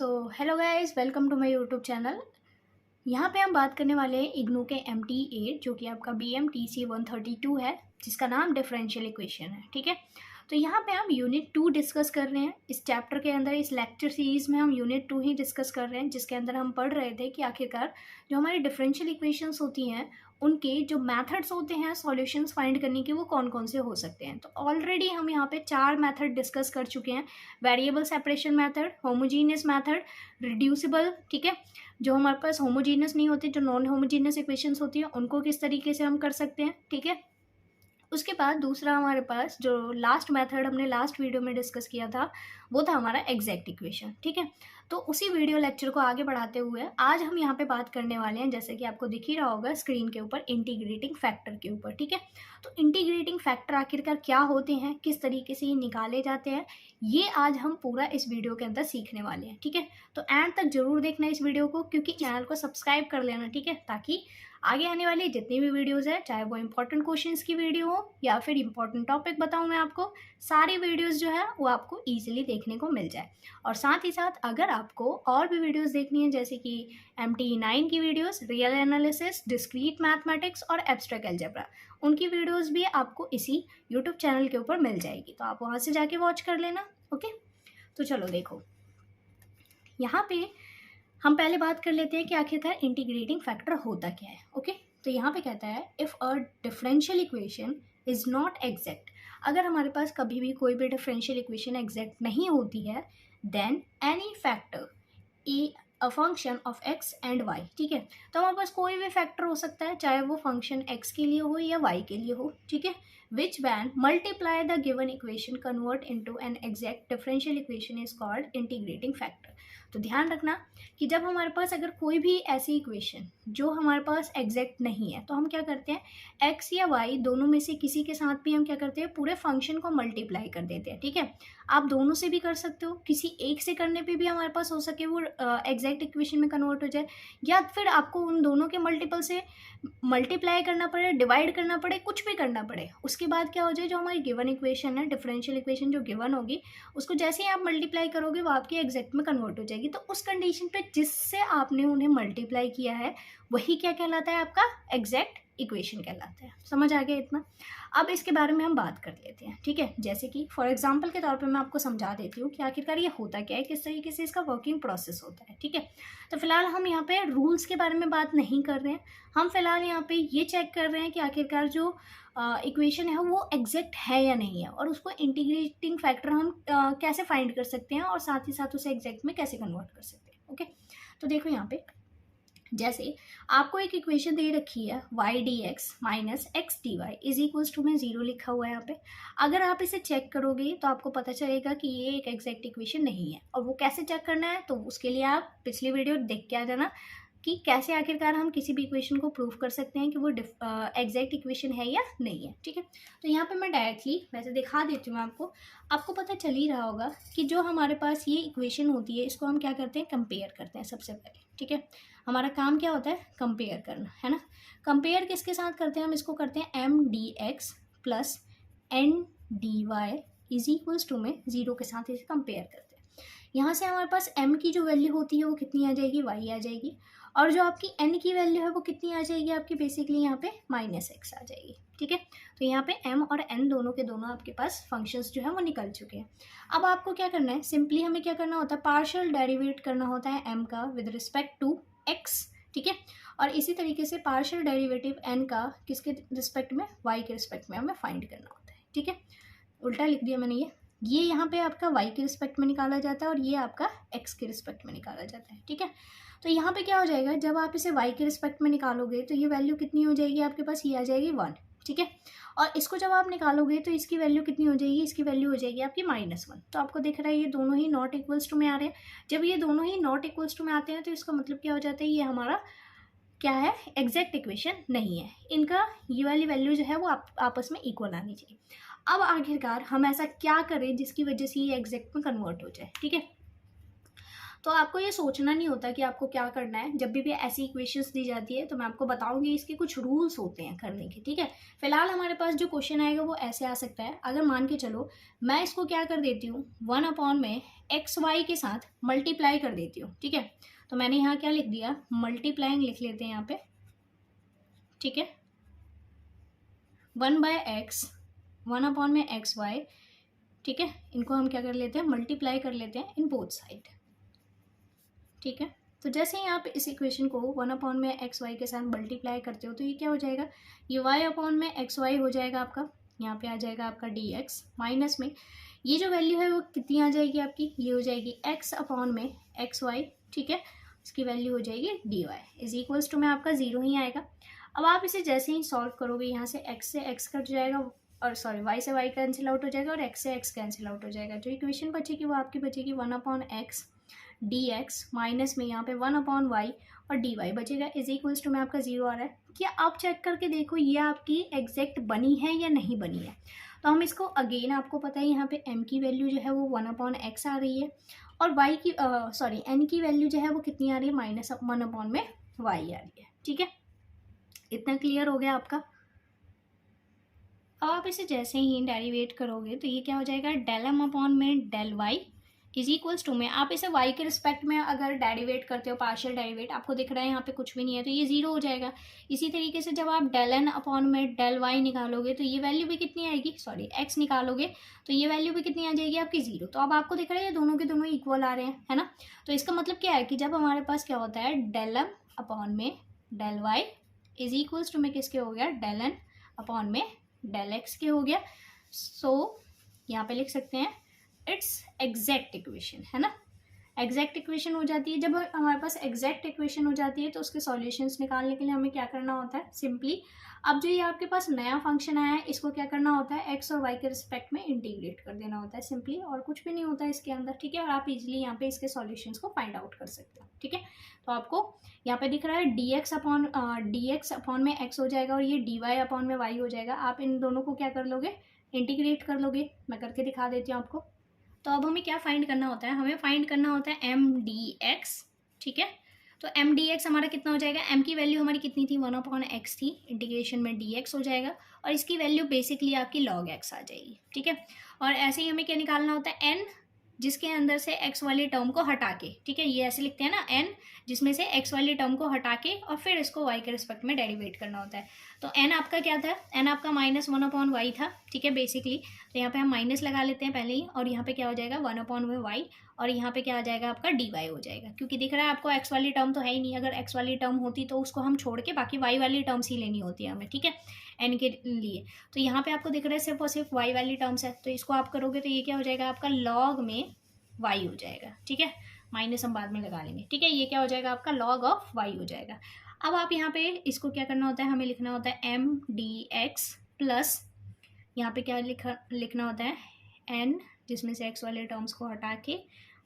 Hello guys, welcome to my YouTube channel. यहाँ पे हम बात करने वाले हैं इग्नू के MT8 जो कि आपका BMTC 132 है, जिसका नाम डिफरेंशियल इक्वेशन है। ठीक है, तो यहाँ पे हम यूनिट 2 डिस्कस कर रहे हैं। इस चैप्टर के अंदर, इस लेक्चर सीरीज़ में हम यूनिट 2 ही डिस्कस कर रहे हैं, जिसके अंदर हम पढ़ रहे थे कि आखिरकार जो हमारी डिफरेंशियल इक्वेशंस होती हैं उनके जो मेथड्स होते हैं सॉल्यूशंस फाइंड करने के, वो कौन कौन से हो सकते हैं। तो ऑलरेडी हम यहाँ पे 4 मेथड डिस्कस कर चुके हैं। Variable separation method, homogeneous method, reducible, ठीक है, जो हमारे पास होमोजीनियस नहीं होते, जो नॉन होमोजीनियस इक्वेशंस होती हैं उनको किस तरीके से हम कर सकते हैं। ठीक है, उसके बाद दूसरा हमारे पास जो लास्ट मेथड हमने लास्ट वीडियो में डिस्कस किया था वो था हमारा एग्जैक्ट इक्वेशन। ठीक है, तो उसी वीडियो लेक्चर को आगे बढ़ाते हुए आज हम यहाँ पे बात करने वाले हैं, जैसे कि आपको दिख ही रहा होगा स्क्रीन के ऊपर, इंटीग्रेटिंग फैक्टर के ऊपर। ठीक है, तो इंटीग्रेटिंग फैक्टर आखिरकार क्या होते हैं, किस तरीके से ये निकाले जाते हैं, ये आज हम पूरा इस वीडियो के अंदर सीखने वाले हैं। ठीक है, तो एंड तक जरूर देखना इस वीडियो को, क्योंकि चैनल को सब्सक्राइब कर लेना। ठीक है, ताकि आगे आने वाली जितनी भी वीडियोस है, चाहे वो इंपॉर्टेंट क्वेश्चंस की वीडियो हो या फिर इंपॉर्टेंट टॉपिक बताऊं मैं आपको, सारी वीडियोस जो है वो आपको इजीली देखने को मिल जाए। और साथ ही साथ अगर आपको और भी वीडियोस देखनी है, जैसे कि MT9 की videos, real analysis, discrete mathematics और एब्स्ट्रैक्ट अलजेब्रा, उनकी वीडियोस भी आपको इसी यूट्यूब चैनल के ऊपर मिल जाएगी, तो आप वहाँ से जाके वॉच कर लेना। ओके, तो चलो देखो, यहाँ पे हम पहले बात कर लेते हैं कि आखिरकार इंटीग्रेटिंग फैक्टर होता क्या है। ओके, तो यहाँ पे कहता है if a differential equation is not exact, अगर हमारे पास कभी भी कोई भी डिफरेंशियल इक्वेशन एग्जैक्ट नहीं होती है, then any factor a uh function of x and y। ठीक है, तो हमारे पास कोई भी फैक्टर हो सकता है, चाहे वो फंक्शन x के लिए हो या y के लिए हो। ठीक है, which when multiply the given equation convert into an exact differential equation is called integrating factor. तो ध्यान रखना कि जब हमारे पास अगर कोई भी ऐसी इक्वेशन जो हमारे पास एग्जैक्ट नहीं है, तो हम क्या करते हैं, x या y दोनों में से किसी के साथ भी हम क्या करते हैं, पूरे फंक्शन को मल्टीप्लाई कर देते हैं। ठीक है, आप दोनों से भी कर सकते हो, किसी एक से करने पे भी हमारे पास हो सके वो एग्जैक्ट इक्वेशन में कन्वर्ट हो जाए, या फिर आपको उन दोनों के मल्टीपल से मल्टीप्लाई करना पड़े, डिवाइड करना पड़े, कुछ भी करना पड़े। उसके बाद क्या हो जाए, जो हमारी गिवन इक्वेशन है, डिफरेंशियल इक्वेशन जो गिवन होगी, उसको जैसे ही आप मल्टीप्लाई करोगे वो आपके एग्जैक्ट में कन्वर्ट हो जाएगी। तो उस कंडीशन पे जिससे आपने उन्हें मल्टीप्लाई किया है वही क्या कहलाता है, आपका एग्जैक्ट इक्वेशन कहलाता है। समझ आ गया इतना? अब इसके बारे में हम बात कर लेते हैं। ठीक है, जैसे कि फॉर एग्जांपल के तौर पे मैं आपको समझा देती हूँ कि आखिरकार ये होता क्या है, किस तरीके से इसका वर्किंग प्रोसेस होता है। ठीक है, तो फिलहाल हम यहाँ पे रूल्स के बारे में बात नहीं कर रहे हैं, हम फिलहाल यहाँ पे ये चेक कर रहे हैं कि आखिरकार जो इक्वेशन है वो एग्जैक्ट है या नहीं है, और उसको इंटीग्रेटिंग फैक्टर हम कैसे फाइंड कर सकते हैं, और साथ ही साथ उसे एग्जैक्ट में कैसे कन्वर्ट कर सकते हैं। ओके, तो देखो यहाँ पे जैसे आपको एक इक्वेशन दे रखी है y dx minus x d Y is equals to में 0 लिखा हुआ है यहाँ पे। अगर आप इसे चेक करोगे तो आपको पता चलेगा कि ये एक एग्जैक्ट इक्वेशन नहीं है। और वो कैसे चेक करना है, तो उसके लिए आप पिछली वीडियो देख के आ जाना कि कैसे आखिरकार हम किसी भी इक्वेशन को प्रूव कर सकते हैं कि वो एग्जैक्ट इक्वेशन है या नहीं है। ठीक है, तो यहाँ पे मैं डायरेक्टली वैसे दिखा देती हूँ आपको पता चल ही रहा होगा कि जो हमारे पास ये इक्वेशन होती है, इसको हम क्या करते हैं, कंपेयर करते हैं सबसे पहले। ठीक है, हमारा काम क्या होता है, कंपेयर करना, है ना। कंपेयर किसके साथ करते हैं, हम इसको करते हैं M D X plus N D Y is equals to में 0 के साथ इसे कंपेयर करते हैं। यहाँ से हमारे पास m की जो वैल्यू होती है वो कितनी आ जाएगी, y आ जाएगी, और जो आपकी n की वैल्यू है वो कितनी आ जाएगी, आपकी बेसिकली यहाँ पे -x आ जाएगी। ठीक है, तो यहाँ पे m और n दोनों के दोनों आपके पास फंक्शंस जो है वो निकल चुके हैं। अब आपको क्या करना है, सिंपली हमें क्या करना होता है, पार्शियल डेरिवेट करना होता है m का विद रिस्पेक्ट टू x। ठीक है, और इसी तरीके से पार्शियल डेरिवेटिव n का किसके रिस्पेक्ट में, y के रिस्पेक्ट में हमें फाइंड करना होता है। ठीक है, उल्टा लिख दिया मैंने, ये यहाँ पे आपका y के रिस्पेक्ट में निकाला जाता है और ये आपका x के रिस्पेक्ट में निकाला जाता है। ठीक है, तो यहाँ पे क्या हो जाएगा, जब आप इसे y के रिस्पेक्ट में निकालोगे तो ये वैल्यू कितनी हो जाएगी आपके पास, ये आ जाएगी 1। ठीक है, और इसको जब आप निकालोगे तो इसकी वैल्यू कितनी हो जाएगी, इसकी वैल्यू हो जाएगी आपकी -1। तो आपको दिख रहा है ये दोनों ही नॉट इक्वल्स टू में आ रहे हैं। जब ये दोनों ही नॉट इक्वल्स टू में आते हैं तो इसका मतलब क्या हो जाता है, ये हमारा क्या है, एग्जैक्ट इक्वेशन नहीं है। इनका ये वाली वैल्यू जो है वो आपस में इक्वल आनी चाहिए। अब आखिरकार हम ऐसा क्या करें जिसकी वजह से ये एग्जैक्ट में कन्वर्ट हो जाए। ठीक है, तो आपको ये सोचना नहीं होता कि आपको क्या करना है। जब भी ऐसी इक्वेशंस दी जाती है तो मैं आपको बताऊंगी इसके कुछ रूल्स होते हैं करने के, ठीक है। फिलहाल हमारे पास जो क्वेश्चन आएगा वो ऐसे आ सकता है। अगर मान के चलो मैं इसको क्या कर देती हूँ, 1 में एक्स वाई के साथ मल्टीप्लाई कर देती हूँ, ठीक है। तो मैंने यहाँ क्या लिख दिया, मल्टीप्लाइंग लिख लेते हैं यहाँ पे, ठीक है। 1/x, 1 में एक्स वाई, ठीक है। इनको हम क्या कर लेते हैं, मल्टीप्लाई कर लेते हैं इन बोथ साइड, ठीक है। तो जैसे ही आप इस इक्वेशन को 1 में एक्स वाई के साथ मल्टीप्लाई करते हो तो ये क्या हो जाएगा, ये y में एक्स वाई हो जाएगा आपका। यहाँ पे आ जाएगा आपका dx, माइनस में ये जो वैल्यू है वो कितनी आ जाएगी आपकी, ये हो जाएगी x में एक्स वाई, ठीक है। इसकी वैल्यू हो जाएगी dy इज इक्वल्स टू में आपका 0 ही आएगा। अब आप इसे जैसे ही सॉल्व करोगे, यहाँ से x कट जाएगा, और सॉरी y से y कैंसिल आउट हो जाएगा और x से x कैंसिल आउट हो जाएगा। जो इक्वेशन बचेगी वो आपकी बचेगी 1/x dx, माइनस में यहाँ पे 1/y और dy बचेगा इज इक्वल्स टू में आपका 0 आ रहा है। क्या आप चेक करके देखो ये आपकी एग्जैक्ट बनी है या नहीं बनी है। तो हम इसको अगेन, आपको पता है यहाँ पे m की वैल्यू जो है वो 1/x आ रही है, और y की n की वैल्यू जो है वो कितनी आ रही है, -1 में y आ रही है, ठीक है। इतना क्लियर हो गया आपका। अब आप इसे जैसे ही डेरिवेट करोगे तो ये क्या हो जाएगा, डेल m में del Y is equals to में, आप इसे y के रिस्पेक्ट में अगर डेरिवेट करते हो, पार्शियल डेरिवेट, आपको दिख रहा है यहाँ पे कुछ भी नहीं है तो ये 0 हो जाएगा। इसी तरीके से जब आप डेल n में डेल y निकालोगे तो ये वैल्यू भी कितनी आएगी, सॉरी x निकालोगे तो ये वैल्यू भी कितनी आ जाएगी आपकी 0। तो अब आपको दिख रहा है ये दोनों के दोनों इक्वल आ रहे हैं, है ना। तो इसका मतलब क्या है कि जब हमारे पास क्या होता है, डेल m में del y is equals to में किसके हो गया, डेल n में डेल x के हो गया। सो यहाँ पे लिख सकते हैं इट्स एग्जैक्ट इक्वेशन, है ना। एग्जैक्ट इक्वेशन हो जाती है। जब हमारे पास एग्जैक्ट इक्वेशन हो जाती है तो उसके सॉल्यूशंस निकालने के लिए हमें क्या करना होता है, सिंपली अब जो ये आपके पास नया फंक्शन आया है इसको क्या करना होता है, एक्स और वाई के रिस्पेक्ट में इंटीग्रेट कर देना होता है सिंपली, और कुछ भी नहीं होता है इसके अंदर, ठीक है। और आप इजीली यहाँ पे इसके सॉल्यूशंस को फाइंड आउट कर सकते हो, ठीक है। तो आपको यहाँ पे दिख रहा है dx अपॉन में x हो जाएगा और ये dy अपॉन में y हो जाएगा। आप इन दोनों को क्या कर लोगे, इंटीग्रेट कर लोगे। मैं करके दिखा देती हूँ आपको। तो अब हमें क्या फाइंड करना होता है, हमें फाइंड करना होता है m dx, ठीक है। तो m dx हमारा कितना हो जाएगा, m की वैल्यू हमारी कितनी थी, 1/x थी, इंटीग्रेशन में dx हो जाएगा और इसकी वैल्यू बेसिकली आपकी log x आ जाएगी, ठीक है। और ऐसे ही हमें क्या निकालना होता है, n जिसके अंदर से x वाली टर्म को हटा के, ठीक है, ये ऐसे लिखते हैं ना, n जिसमें से x वाली टर्म को हटा के और फिर इसको y के रिस्पेक्ट में डेरिवेट करना होता है। तो n आपका क्या था, n आपका -1/y था, ठीक है बेसिकली। तो यहाँ पे हम माइनस लगा लेते हैं पहले ही, और यहाँ पे क्या हो जाएगा 1/y, और यहाँ पे क्या आ जाएगा आपका dy हो जाएगा, क्योंकि दिख रहा है आपको x वाली टर्म तो है ही नहीं। अगर x वाली टर्म होती तो उसको हम छोड़ के बाकी y वाली टर्म्स ही लेनी होती है हमें, ठीक है, n के लिए। तो यहाँ पे आपको दिख रहा है सिर्फ और सिर्फ y वाली टर्म्स है, तो इसको आप करोगे तो ये क्या हो जाएगा आपका log में y हो जाएगा, ठीक है। माइनस हम बाद में लगा लेंगे, ठीक है। ये क्या हो जाएगा आपका log ऑफ y हो जाएगा। अब आप यहाँ पे इसको क्या करना होता है, हमें लिखना होता है m dx प्लस यहाँ पे क्या लिखना होता है n, जिसमें से x वाले टर्म्स को हटा के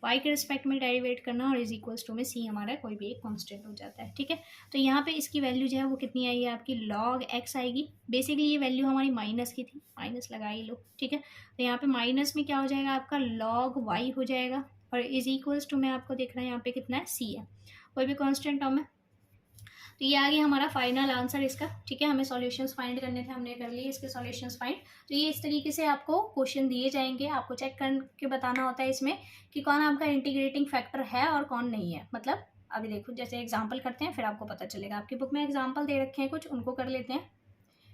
y के रिस्पेक्ट में डेरिवेट करना, और इज इक्वल्स टू में c हमारा कोई भी एक कांस्टेंट हो जाता है, ठीक है। तो यहाँ पे इसकी वैल्यू जो है वो कितनी आएगी आपकी, log x आएगी। बेसिकली ये वैल्यू हमारी माइनस की थी, माइनस लगा ही लो, ठीक है। तो यहाँ पे माइनस में क्या हो जाएगा आपका log y हो जाएगा, और इज इक्वल्स टू में आपको दिख रहा है यहाँ पे कितना है, c है, कोई भी कांस्टेंट टर्म है। तो ये आ गया हमारा फाइनल आंसर इसका, ठीक है। हमें सॉल्यूशंस फाइंड करने थे, हमने कर लिए इसके सॉल्यूशंस फाइंड। तो ये इस तरीके से आपको क्वेश्चन दिए जाएंगे, आपको चेक करके बताना होता है इसमें कि कौन आपका इंटीग्रेटिंग फैक्टर है और कौन नहीं है। मतलब अभी देखो जैसे एग्जाम्पल करते हैं फिर आपको पता चलेगा। आपकी बुक में एग्जाम्पल दे रखे हैं कुछ, उनको कर लेते हैं।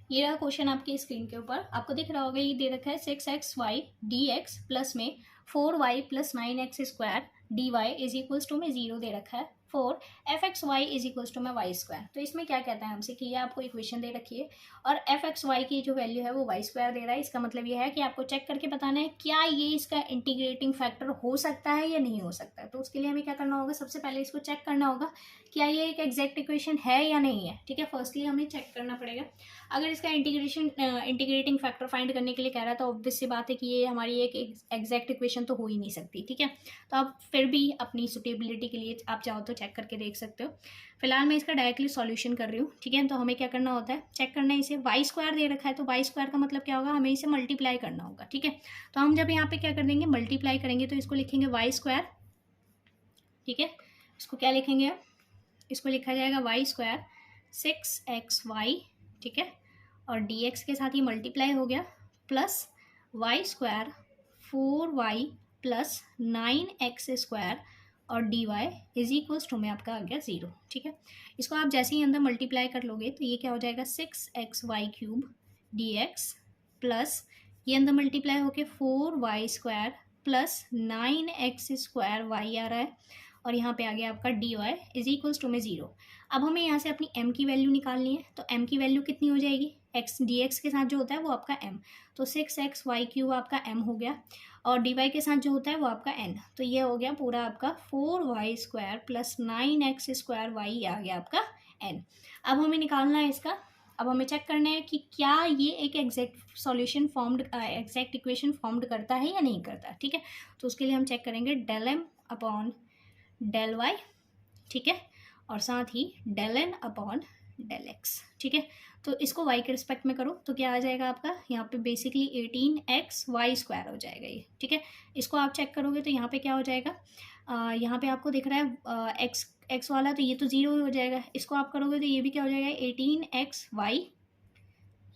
ये रहा क्वेश्चन आपकी स्क्रीन के ऊपर, आपको दिख रहा होगा, ये दे रखा है 6xy dx प्लस में 4y + 9x² dy is equals to में 0 दे रखा है, 4 fxy इज इक्वल्स टू में y²। तो इसमें क्या कहता है हमसे कि ये आपको इक्वेशन दे रखी है और fxy की जो वैल्यू है वो y² दे रहा है। इसका मतलब ये है कि आपको चेक करके बताना है क्या ये इसका इंटीग्रेटिंग फैक्टर हो सकता है या नहीं हो सकता है। तो उसके लिए हमें क्या करना होगा, सबसे पहले इसको चेक करना होगा क्या ये एक एग्जैक्ट इक्वेशन है या नहीं है, ठीक है। फर्स्टली हमें चेक करना पड़ेगा। अगर इसका इंटीग्रेटिंग फैक्टर फाइंड करने के लिए कह रहा है तो ऑब्वियस सी बात है कि ये हमारी एक एग्जैक्ट इक्वेशन तो हो ही नहीं सकती, ठीक है। तो आप फिर भी अपनी सुटेबिलिटी के लिए आप चाहो तो चेक करके देख सकते हो। फिलहाल मैं इसका डायरेक्टली सॉल्यूशन कर रही हूँ, ठीक है। तो हमें क्या करना होता है, चेक करना है इसे, y² दे रखा है तो y² का मतलब क्या होगा, हमें इसे मल्टीप्लाई करना होगा, ठीक है। तो हम जब यहाँ पे क्या कर देंगे, मल्टीप्लाई करेंगे तो इसको लिखेंगे y², ठीक है। इसको क्या लिखेंगे आप, इसको लिखा जाएगा वाई स्क्वायर 6xy, ठीक है, और dx के साथ ही मल्टीप्लाई हो गया, plus y square 4y plus 9x square और dy इज इक्वल्स टू में आपका आ गया 0, ठीक है। इसको आप जैसे ही अंदर मल्टीप्लाई कर लोगे तो ये क्या हो जाएगा 6xy क्यूब dx प्लस ये अंदर मल्टीप्लाई होके 4y square plus 9x square y आ रहा है, और यहाँ पे आ गया आपका dy इज इक्वल्स टू में 0। अब हमें यहाँ से अपनी m की वैल्यू निकालनी है, तो m की वैल्यू कितनी हो जाएगी, x dx के साथ जो होता है वो आपका m, तो 6xy क्यूब आपका m हो गया, और dy के साथ जो होता है वो आपका n, तो ये हो गया पूरा आपका 4y square plus 9x square y आ गया आपका n। अब हमें निकालना है इसका, अब हमें चेक करना है कि क्या ये एक exact solution formed, exact equation formed करता है या नहीं करता, ठीक है। तो उसके लिए हम चेक करेंगे del m upon del y, ठीक है, और साथ ही del n upon del x, ठीक है। तो इसको y के रिस्पेक्ट में करो तो क्या आ जाएगा आपका, यहाँ पे बेसिकली 18xy स्क्वायर हो जाएगा ये, ठीक है। इसको आप चेक करोगे तो यहाँ पे क्या हो जाएगा, यहाँ पे आपको दिख रहा है x वाला, तो ये तो 0 हो जाएगा। इसको आप करोगे तो ये भी क्या हो जाएगा 18xy,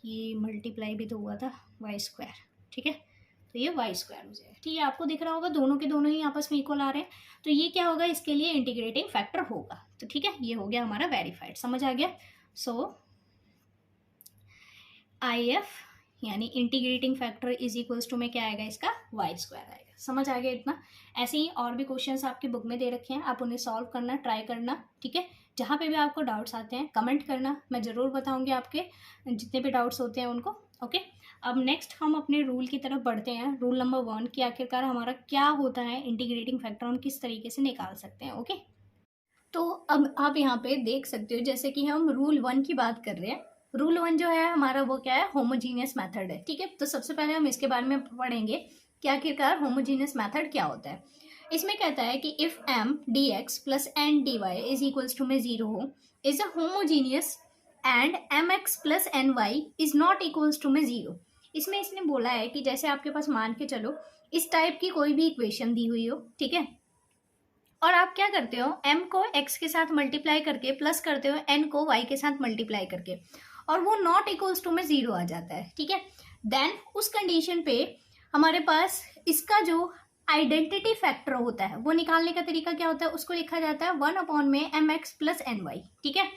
ये मल्टीप्लाई भी तो हुआ था y स्क्वायर, ठीक है, तो ये y स्क्वायर हो जाएगा, ठीक है। आपको दिख रहा होगा दोनों के दोनों ही आपस में इक्वल आ रहे हैं, तो ये क्या होगा, इसके लिए इंटीग्रेटिंग फैक्टर होगा, तो ठीक है, ये हो गया हमारा वेरीफाइड, समझ आ गया। सो IF यानी integrating factor is equals to में क्या आएगा, इसका y स्क्वायर आएगा, समझ आ गया इतना। ऐसे ही और भी क्वेश्चंस आपकी बुक में दे रखे हैं, आप उन्हें सॉल्व करना, ट्राई करना, ठीक है। जहाँ पे भी आपको डाउट्स आते हैं कमेंट करना, मैं ज़रूर बताऊँगी आपके जितने भी डाउट्स होते हैं उनको, ओके। अब नेक्स्ट हम अपने रूल की तरफ बढ़ते हैं, रूल नंबर 1 कि आखिरकार हमारा क्या होता है, इंटीग्रेटिंग फैक्टर हम किस तरीके से निकाल सकते हैं, ओके। तो अब आप यहाँ पे देख सकते हो, जैसे कि हम रूल 1 की बात कर रहे हैं, रूल 1 जो है हमारा वो क्या है, होमोजीनियस मेथड है, ठीक है। तो सबसे पहले हम इसके बारे में पढ़ेंगे कि आखिरकार होमोजीनियस मेथड क्या होता है। इसमें कहता है कि if m dx plus n dy is equals to में 0 हो, is a homogeneous and mx plus ny is not equals to में 0। इसमें इसने बोला है कि जैसे आपके पास मान के चलो इस टाइप की कोई भी इक्वेशन दी हुई हो, ठीक है, और आप क्या करते हो, m को x के साथ मल्टीप्लाई करके प्लस करते हो n को y के साथ मल्टीप्लाई करके, और वो नॉट इक्वल्स टू में 0 आ जाता है, ठीक है। देन उस कंडीशन पे हमारे पास इसका जो आइडेंटिटी फैक्टर होता है वो निकालने का तरीका क्या होता है, उसको लिखा जाता है 1 अपॉन में mx प्लस ny, ठीक है।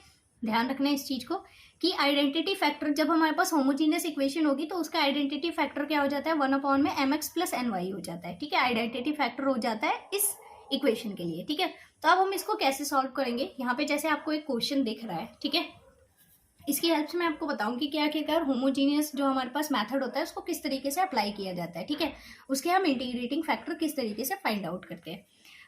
ध्यान रखना है इस चीज़ को कि आइडेंटिटी फैक्टर जब हमारे पास होमोजीनियस इक्वेशन होगी तो उसका आइडेंटिटी फैक्टर क्या हो जाता है, 1 अपॉन में mx प्लस ny हो जाता है, ठीक है। आइडेंटिटी फैक्टर हो जाता है इस इक्वेशन के लिए, ठीक है। तो अब हम इसको कैसे सॉल्व करेंगे, यहाँ पे जैसे आपको एक क्वेश्चन दिख रहा है, ठीक है, इसकी हेल्प से मैं आपको बताऊंगी कि आखिरकार होमोजीनियस जो हमारे पास मेथड होता है उसको किस तरीके से अप्लाई किया जाता है, ठीक है। उसके हम इंटीग्रेटिंग फैक्टर किस तरीके से फाइंड आउट करते हैं।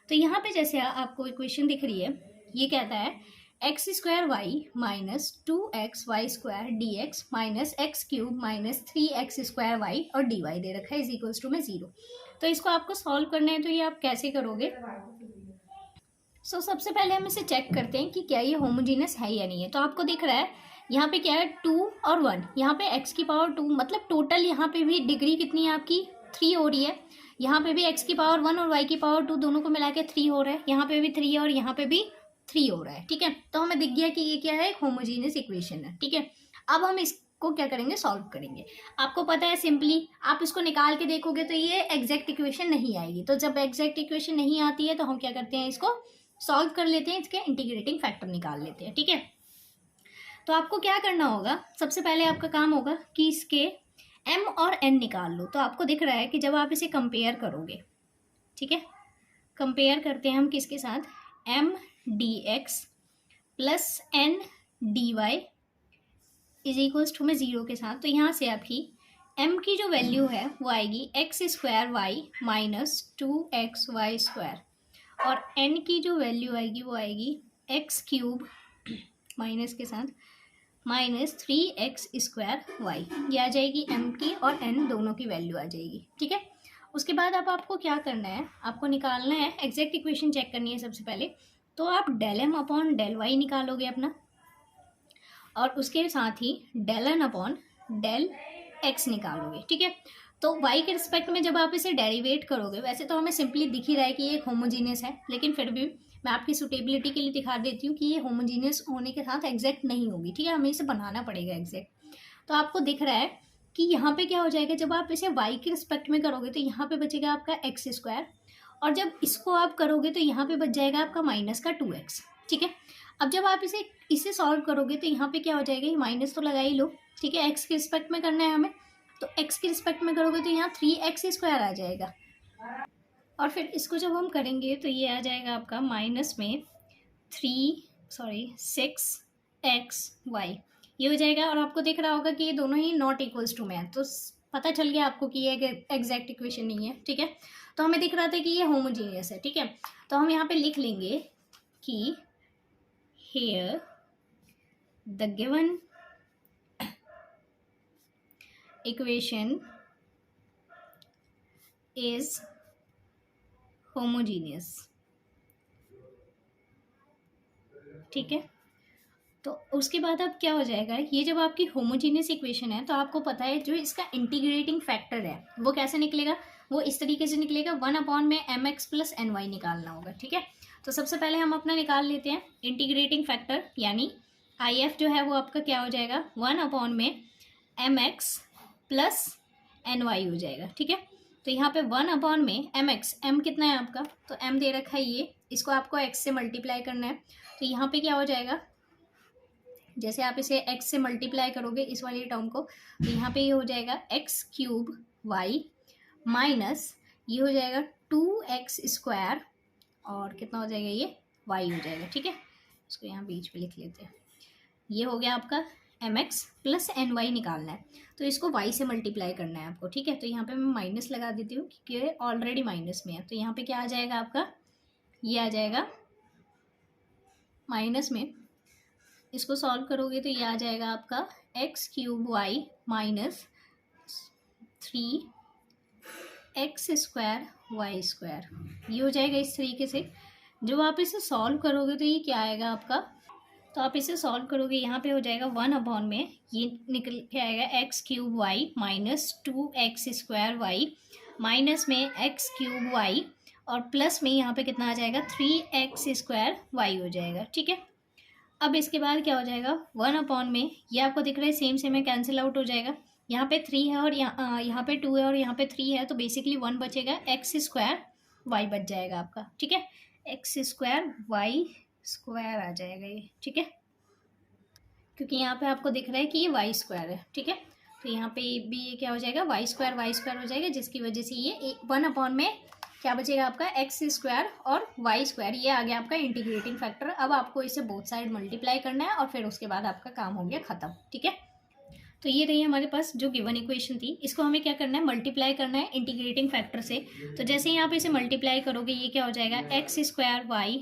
तो यहाँ पे जैसे आपको इक्वेशन दिख रही है, ये कहता है x square y minus 2xy square d x minus x cube minus 3x square y और डी वाई दे रखा है इज इक्वल्स टू में 0। तो इसको आपको सॉल्व करना है, तो ये आप कैसे करोगे। सो सबसे पहले हम इसे चेक करते हैं कि क्या ये होमोजीनियस है या नहीं है। तो आपको दिख रहा है यहाँ पे क्या है 2 और 1, यहाँ पे x की पावर 2, मतलब टोटल यहाँ पे भी डिग्री कितनी है आपकी 3 हो रही है, यहाँ पे भी x की पावर 1 और y की पावर 2 दोनों को मिला के 3 हो रहा है, यहाँ पे भी 3 और यहाँ पे भी 3 हो रहा है, ठीक है। तो हमें दिख गया कि ये क्या है, एक होमोजीनियस इक्वेशन है, ठीक है। अब हम इसको क्या करेंगे, सॉल्व करेंगे। आपको पता है सिंपली आप इसको निकाल के देखोगे तो ये एग्जैक्ट इक्वेशन नहीं आएगी, तो जब एग्जैक्ट इक्वेशन नहीं आती है तो हम क्या करते हैं, इसको सॉल्व कर लेते हैं, इसके इंटीग्रेटिंग फैक्टर निकाल लेते हैं, ठीक है। तो आपको क्या करना होगा, सबसे पहले आपका काम होगा कि इसके m और n निकाल लो। तो आपको दिख रहा है कि जब आप इसे कंपेयर करोगे, ठीक है, कंपेयर करते हैं हम किसके साथ, m dx plus n dy is equals to में 0 के साथ। तो यहाँ से आपकी m की जो वैल्यू है वो आएगी x square y minus 2xy square, और n की जो वैल्यू आएगी वो आएगी एक्स क्यूब माइनस के साथ माइनस 3x स्क्वायर वाई, ये आ जाएगी m की और n दोनों की वैल्यू आ जाएगी, ठीक है। उसके बाद अब आपको क्या करना है, आपको निकालना है एग्जैक्ट इक्वेशन चेक करनी है सबसे पहले। तो आप del m upon del y निकालोगे अपना, और उसके साथ ही del n upon del x निकालोगे, ठीक है। तो y के रिस्पेक्ट में जब आप इसे डेरिवेट करोगे, वैसे तो हमें सिंपली दिख ही रहा है कि ये एक होमोजीनियस है, लेकिन फिर भी मैं आपकी सुटेबिलिटी के लिए दिखा देती हूँ कि ये होमोजीनियस होने के साथ एग्जैक्ट नहीं होगी, ठीक है, हमें इसे बनाना पड़ेगा एग्जैक्ट। तो आपको दिख रहा है कि यहाँ पे क्या हो जाएगा, जब आप इसे y के रिस्पेक्ट में करोगे तो यहाँ पे बचेगा आपका एक्स स्क्वायर, और जब इसको आप करोगे तो यहाँ पे बच जाएगा आपका माइनस का 2x, ठीक है। अब जब आप इसे सॉल्व करोगे तो यहाँ पे क्या हो जाएगा, ये माइनस तो लगा ही लो, ठीक है, एक्स के रिस्पेक्ट में करना है हमें, तो एक्स के रिस्पेक्ट में करोगे तो यहाँ 3x² आ जाएगा, और फिर इसको जब हम करेंगे तो ये आ जाएगा आपका माइनस में 6xy, ये हो जाएगा। और आपको दिख रहा होगा कि ये दोनों ही नॉट इक्वल्स टू में है, तो पता चल गया आपको कि ये एग्जैक्ट इक्वेशन नहीं है, ठीक है। तो हमें दिख रहा था कि ये होमोजीनियस है, ठीक है। तो हम यहाँ पे लिख लेंगे कि here the given equation is homogeneous, ठीक है। तो उसके बाद अब क्या हो जाएगा, ये जब आपकी होमोजीनियस इक्वेशन है तो आपको पता है जो इसका इंटीग्रेटिंग फैक्टर है वो कैसे निकलेगा, वो इस तरीके से निकलेगा, 1/mx + ny निकालना होगा, ठीक है। तो सबसे पहले हम अपना निकाल लेते हैं इंटीग्रेटिंग फैक्टर, यानी IF जो है वो आपका क्या हो जाएगा, 1/mx + ny हो जाएगा, ठीक है। तो यहाँ पे 1/mx, m कितना है आपका, तो m दे रखा है ये, इसको आपको x से मल्टीप्लाई करना है। तो यहाँ पे क्या हो जाएगा, जैसे आप इसे x से मल्टीप्लाई करोगे इस वाली टर्म को, तो यहाँ पे ये हो जाएगा x³ y माइनस ये हो जाएगा 2x², और कितना हो जाएगा, ये y हो जाएगा, ठीक है। इसको यहाँ बीच पे लिख लेते हैं, ये हो गया आपका mx + ny निकालना है, तो इसको y से मल्टीप्लाई करना है आपको, ठीक है। तो यहाँ पे मैं माइनस लगा देती हूँ क्योंकि ऑलरेडी माइनस में है, तो यहाँ पे क्या आ जाएगा आपका, ये आ जाएगा माइनस में, इसको सॉल्व करोगे तो ये आ जाएगा आपका x³ y minus 3x² y², ये हो जाएगा इस तरीके से। जब आप इसे सॉल्व करोगे तो ये क्या आएगा आपका, तो आप इसे सॉल्व करोगे, यहाँ पे हो जाएगा 1/ में ये निकल के आएगा x³ y minus 2x² y minus में x³ y, और प्लस में यहाँ पे कितना आ जाएगा, 3x² y हो जाएगा, ठीक है। अब इसके बाद क्या हो जाएगा, 1/ में ये आपको दिख रहा है सेम सेम है, कैंसिल आउट हो जाएगा, यहाँ पे 3 है और यहाँ पे 2 है और यहाँ पे 3 है, तो बेसिकली 1 बचेगा, x² y बच जाएगा आपका, ठीक है, x² y² आ जाएगा ये, ठीक है, क्योंकि यहाँ पे आपको दिख रहा है कि ये y² है, ठीक है। तो यहाँ पे भी ये क्या हो जाएगा, y² हो जाएगा, जिसकी वजह से ये 1/ में क्या बचेगा आपका, x² और y², ये आ गया आपका इंटीग्रेटिंग फैक्टर। अब आपको इसे बोथ साइड मल्टीप्लाई करना है और फिर उसके बाद आपका काम हो गया ख़त्म, ठीक है। तो ये रही हमारे पास जो गिवन इक्वेशन थी, इसको हमें क्या करना है, मल्टीप्लाई करना है इंटीग्रेटिंग फैक्टर से। तो जैसे ही आप इसे मल्टीप्लाई करोगे ये क्या हो जाएगा, x² y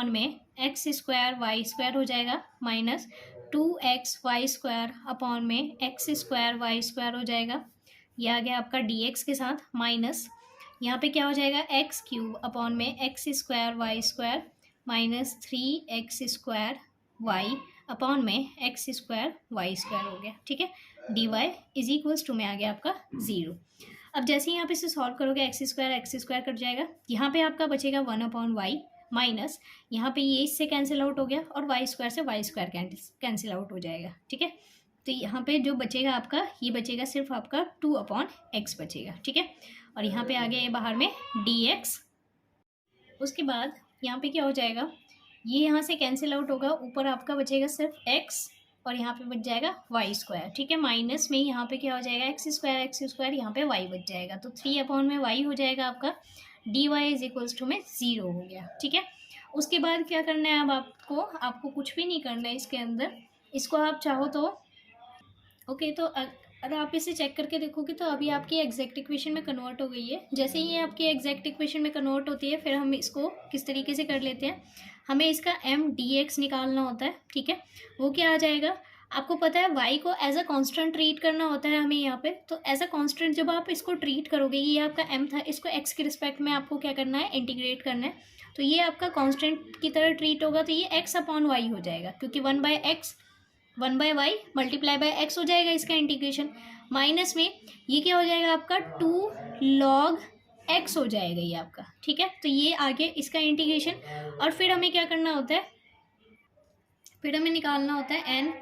में x² y² हो जाएगा माइनस 2x y² में x² y² हो जाएगा, ये आ गया आपका dx के साथ, माइनस यहाँ पे क्या हो जाएगा, x³ में x² y² minus 3x² y में x² y² हो गया, ठीक है। dy इज इक्वल्स टू में आ गया आपका 0। अब जैसे ही आप इसे सॉल्व करोगे x² कट जाएगा, यहाँ पे आपका बचेगा 1/y माइनस यहाँ पे ये इससे कैंसिल आउट हो गया और y² से y² कैंसिल आउट हो जाएगा, ठीक है। तो यहाँ पे जो बचेगा आपका, ये बचेगा सिर्फ आपका 2/x बचेगा, ठीक है। और यहाँ पे आ गया ये बाहर में dx। उसके बाद यहाँ पे क्या हो जाएगा, ये यहाँ से कैंसिल आउट होगा, ऊपर आपका बचेगा सिर्फ x और यहाँ पे बच जाएगा y², ठीक है। माइनस में यहाँ पे क्या हो जाएगा, x², यहाँ पे y बच जाएगा, तो 3/ में y हो जाएगा आपका, dy इज इक्वल्स टू में 0 हो गया, ठीक है। उसके बाद क्या करना है, अब आपको कुछ भी नहीं करना है इसके अंदर, इसको आप चाहो तो ओके, तो अगर आप इसे चेक करके देखोगे तो अभी आपकी एग्जैक्ट इक्वेशन में कन्वर्ट हो गई है। जैसे ही ये आपकी एग्जैक्ट इक्वेशन में कन्वर्ट होती है, फिर हम इसको किस तरीके से कर लेते हैं, हमें इसका dx निकालना होता है, ठीक है। वो क्या आ जाएगा, आपको पता है y को एज अ कांस्टेंट ट्रीट करना होता है हमें यहाँ पे, तो एज अ कांस्टेंट जब आप इसको ट्रीट करोगे, ये आपका m था, इसको x के रिस्पेक्ट में आपको क्या करना है, इंटीग्रेट करना है, तो ये आपका कांस्टेंट की तरह ट्रीट होगा, तो ये x/y हो जाएगा, क्योंकि 1/y मल्टीप्लाई बाय x हो जाएगा इसका इंटीग्रेशन, माइनस में ये क्या हो जाएगा आपका 2 log x हो जाएगा ये आपका, ठीक है। तो ये आगे इसका इंटीग्रेशन, और फिर हमें क्या करना होता है, फिर हमें निकालना होता है n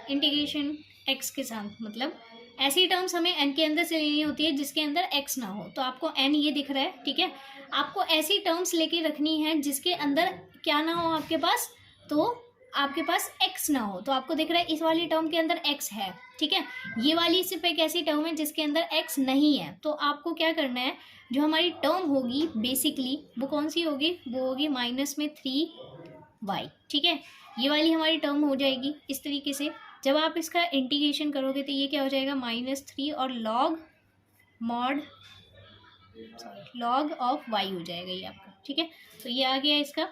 इंटीग्रेशन x के साथ, मतलब ऐसी टर्म्स हमें n के अंदर से लेनी होती है जिसके अंदर x ना हो। तो आपको n ये दिख रहा है, ठीक है। आपको ऐसी टर्म्स लेके रखनी है जिसके अंदर क्या ना हो आपके पास, तो आपके पास x ना हो। तो आपको दिख रहा है इस वाली टर्म के अंदर x है, ठीक है। ये वाली सिर्फ एक ऐसी टर्म है जिसके अंदर x नहीं है। तो आपको क्या करना है, जो हमारी टर्म होगी बेसिकली वो कौन सी होगी, वो होगी -3y, ठीक है। ये वाली हमारी टर्म हो जाएगी इस तरीके से। जब आप इसका इंटीग्रेशन करोगे तो ये क्या हो जाएगा, -3 और log ऑफ y हो जाएगा ये आपका, ठीक है। तो ये आ गया इसका।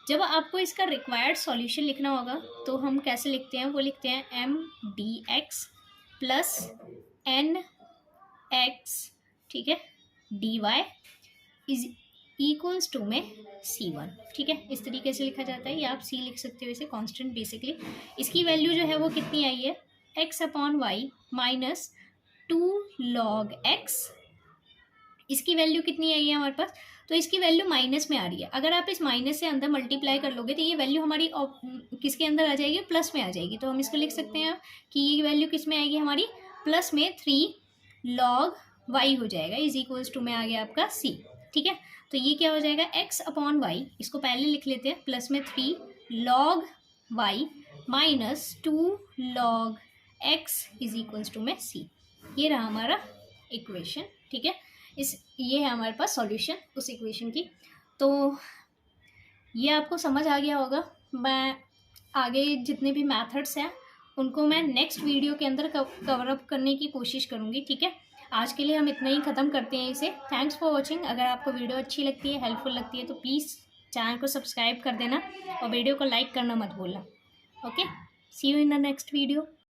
जब आपको इसका रिक्वायर्ड सॉल्यूशन लिखना होगा तो हम कैसे लिखते हैं, वो लिखते हैं mdx प्लस nx, ठीक है, dy इज इक्वल्स टू में c1, ठीक है। इस तरीके से लिखा जाता है, या आप c लिख सकते हो इसे कांस्टेंट बेसिकली। इसकी वैल्यू जो है वो कितनी आई है, x/y माइनस 2 log x। इसकी वैल्यू कितनी आई है हमारे पास, तो इसकी वैल्यू माइनस में आ रही है। अगर आप इस माइनस से अंदर मल्टीप्लाई कर लोगे तो ये वैल्यू हमारी किसके अंदर आ जाएगी, प्लस में आ जाएगी। तो हम इसको लिख सकते हैं कि ये वैल्यू किस में आएगी हमारी, प्लस में 3 log y हो जाएगा, इज इक्वल्स टू में आ गया आपका c, ठीक है। तो ये क्या हो जाएगा, x/y, इसको पहले लिख लेते हैं, प्लस में 3 log y minus 2 log x is equals to में c। ये रहा हमारा इक्वेशन, ठीक है। ये है हमारे पास सॉल्यूशन उस इक्वेशन की। तो ये आपको समझ आ गया होगा। मैं आगे जितने भी मेथड्स हैं उनको मैं नेक्स्ट वीडियो के अंदर कवर अप करने की कोशिश करूँगी, ठीक है। आज के लिए हम इतना ही ख़त्म करते हैं इसे। Thanks for watching. अगर आपको वीडियो अच्छी लगती है, हेल्पफुल लगती है, तो प्लीज़ चैनल को सब्सक्राइब कर देना और वीडियो को लाइक करना मत भूलना। Okay, see you in the next video.